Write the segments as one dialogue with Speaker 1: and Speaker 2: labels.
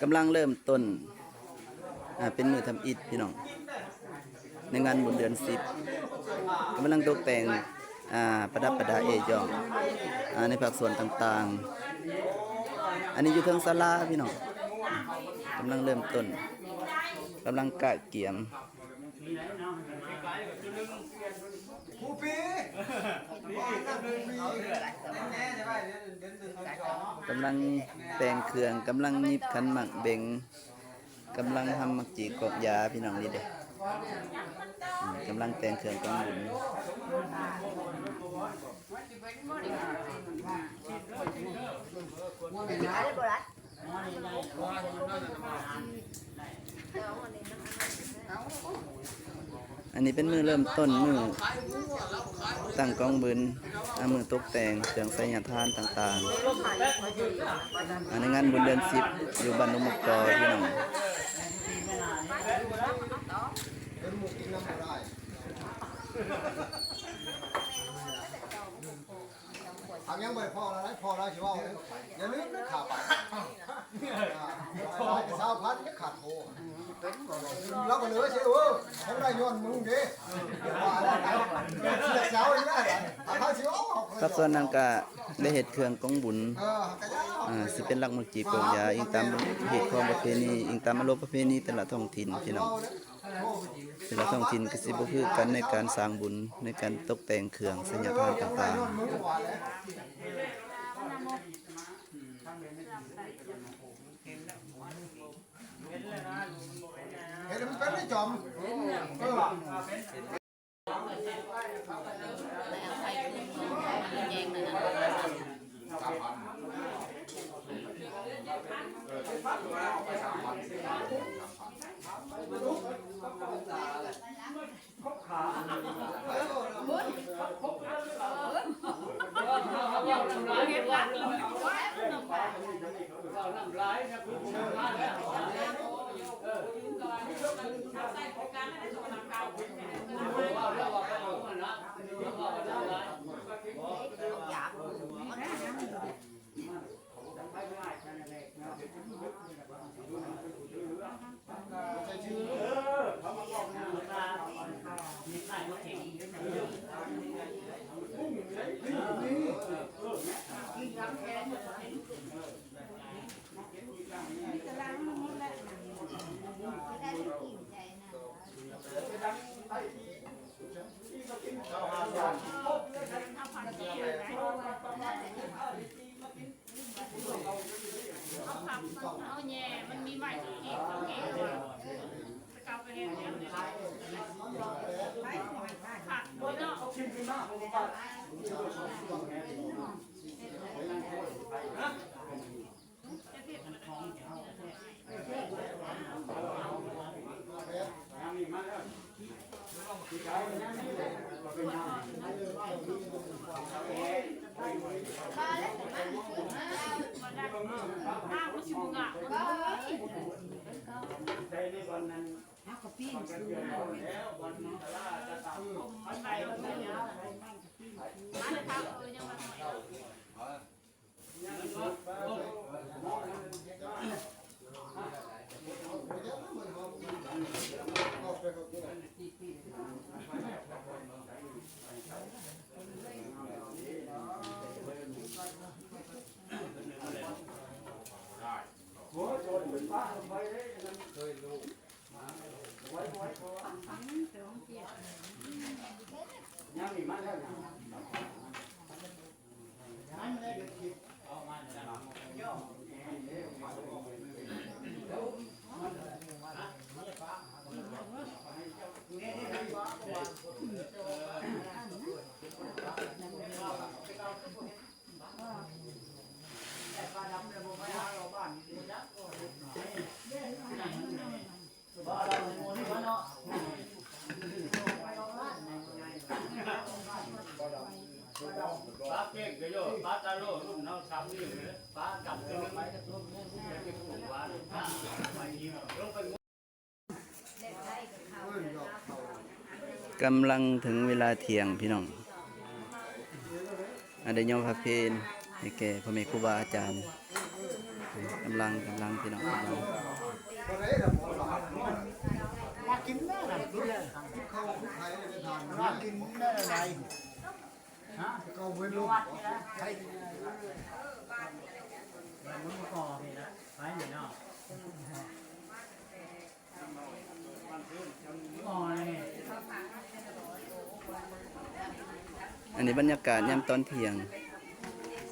Speaker 1: กำลังเริ่มต้นเป็นมือทำอิฐพี่น้องในงานบุญเดือน10กำลังตกแต่งประดับประดาเอยองในภาคส่วนต่างๆอันนี้อยู่เทิงศาลาพี่น้องกำลังเริ่มต้นกำลังกะเกี่ยมกำลังแต่งเครื่องกำลังนิบขันหมักเบงกำลังทำหมักจีกอกยาพี่น้องนี่เด้กำลังแต่งเครื่องกองบุญอันนี้เป็นมือเริ่มต้นมือตั้งกองบุญมือตกแต่งเครื่องไสยทานต่างๆในงานบุญเดือน10อยู่บ้านนมุกจอพี่น้อง
Speaker 2: ทำยังไม่พอแล้วพอแล้วใช่ไหมอย่าลืมนะขาดไปเศร้าพันไม่ขาดโถแล้วก็เหลือใช่ไหมเขาได้ย้อนมึงดิเจ้าอย่างนั้นเขาชิว
Speaker 1: ครับส่วนนั้นก็ได้เฮ็ดเครื่องกองบุญสิเป็นหลักมักจีกอกยาอิงตามเหตุของประเพณีอิงตามอารมณ์ประเพณีแต่ละท้องถิ่นพี่น้องแต่ละท้องถิ่นก็สิบ่คือกันในการสร้างบุญในการตกแต่งเครื่องสัญญาทานต่างๆ
Speaker 2: เห็นมันเป็นไม่จอม
Speaker 3: เอาแย่มันมีใบที่เก็บเก็บไปเกาไปเห็นเนี่ยผักด้วยเนาะข้าวชิมอ่ะใจในวันนั้นข้าวกะปิมันแล้ววันนี้จะตามมันไปวันนี้มาเลยครับยังมาหน่ป้าเก่งก็โยป้าตาโร่รุ่นน้องสามนี่เลยป้าจับกันไหม
Speaker 1: กำลังถึงเวลาเที่ยงพี่น้องได้ยอมพระเพลให้แก่พ่อแม่ครูบาอาจารย์ กำลังพี่น้องกำลัง
Speaker 2: บ่ได้ดอกมากินได้น่ะกินเลยเข้าไทยได้ทานมากินได้อะไรฮะก็เว้นลูกใช่
Speaker 4: มันก่อไปแล้วไปอยู่เนาะก่อเลย
Speaker 1: อันนี้บรรยากาศยามตอนเที่ยง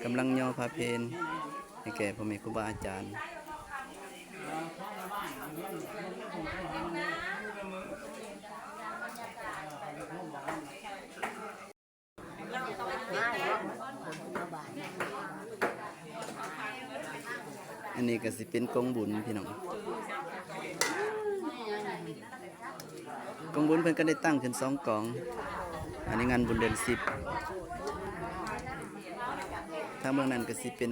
Speaker 1: กำลังย่อพาเพลให้แก่พ่อแม่ครูบาอาจารย์อันนี้ก็สิเป็นกองบุญพี่น้องกองบุญเพิ่นก็ได้ตั้งขึ้น2กองอันนี้งานบุญเดือน10ทางเมืองนั้นก็สิเป็น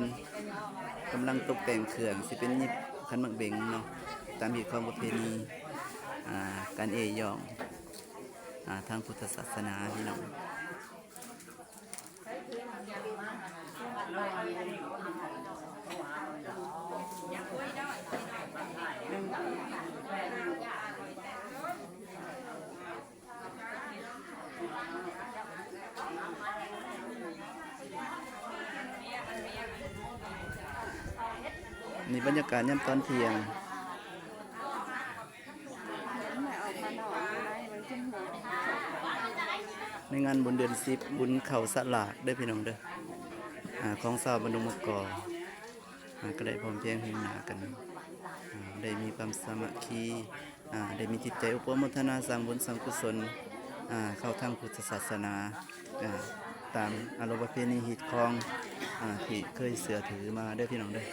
Speaker 1: กำลังตกแต่งเครื่องสิเป็นยิบขันหมากเบงเนาะตามฮีตของประเพณีการยองทางพุทธศาสนาพี่น้องนี่บรรยากาศยามตอนเที่ยงในงานบุญเดือน10บุญเข่าสลากเด้อพี่น้องเด้อของชาวบ้านดงมะกอก็ได้พร้อมเพรียงหิ้งหนากันได้มีความสามัคคีได้มีจิตใจอุปโมทนาสร้างบุญสร้างกุศลเข้าทางพุทธศาสนาตามอารมณ์ประเพณีฮีตคองที่เคยเสือถือมาเด้อพี่น้องเด้อ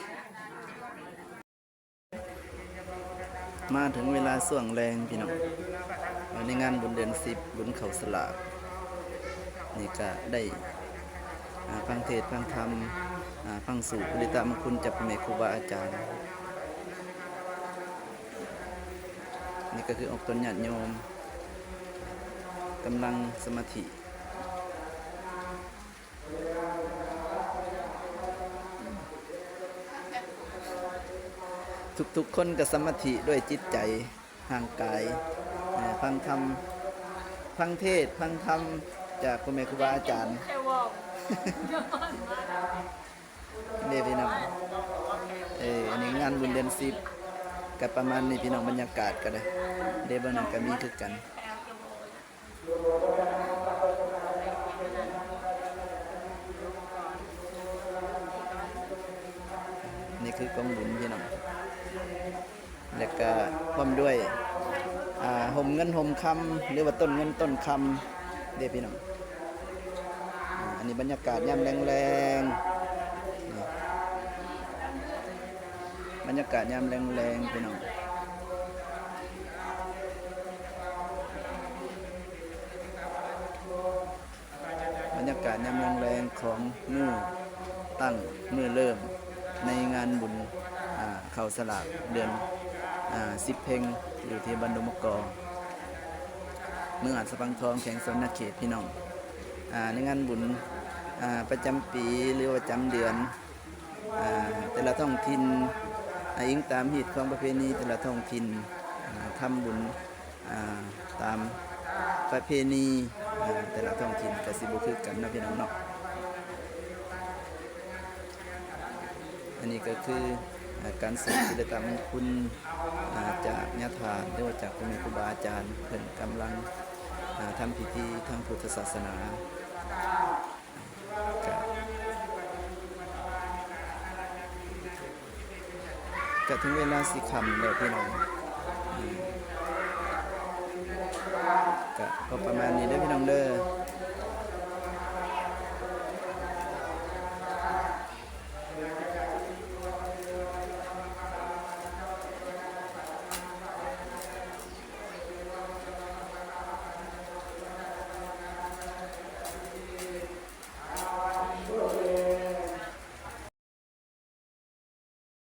Speaker 1: มาถึงเวลาส่วงแรงพี่น้องในงานบุญเดือน10บุญเขาสลากนี่ก็ได้ฟังเทศน์ฟังธรรมฟังสู่ปริตามงคลจากพระแม่ครูบาอาจารย์นี่ก็คือออกตนญาติโยมกำลังสมาธิทุกๆคนก็สมาธิด้วยจิตใจห่างกายฟังธรรมฟังเทศน์ฟังธรรมจากพ่อแม่ครูบาอาจารย์นี่พี่น้องอันนี้งานบุญเดือน10กับประมาณนี้พี่น้องบรรยากาศก็ได้เดบนั้นก็มีคือกันนี่คือกองบุญพี่น้องแล้วก็พร้อมด้วยห่มเงินห่มคำหรือว่าต้นเงินต้นคำเด้พี่น้องอันนี้บรรยากาศยามแรงๆบรรยากาศยามแรงๆพี่น้องบรรยากาศยามแรงๆของมื้อตั้งมื้อเริ่มในงานบุญเข้าสลากเดือน10เพ็งอยู่ที่บ้านดงมะกอเมืองหาดสะพังทองแขวงสวรรณเขตพี่น้องในงานบุญประจำปีหรือว่าประจำเดือนแต่ละท้องถิ่นอิงตามฮีตของประเพณีแต่ละท้องถิ่นทำบุญตามประเพณีแต่ละท้องถิ่นก็สิบ่คือกันนะพี่น้องเนาะอันนี้ก็คือการสืบกิจกรรมคุณจากญาติหรือว่าจากพระแม่ครูบาอาจารย์เพิ่นกำลังทำพิธีทางพุทธศาสนาก็ถึงเวลาสิค่ำแล้วพี่น้องก็ประมาณนี้เด้อพี่น้องเด้อ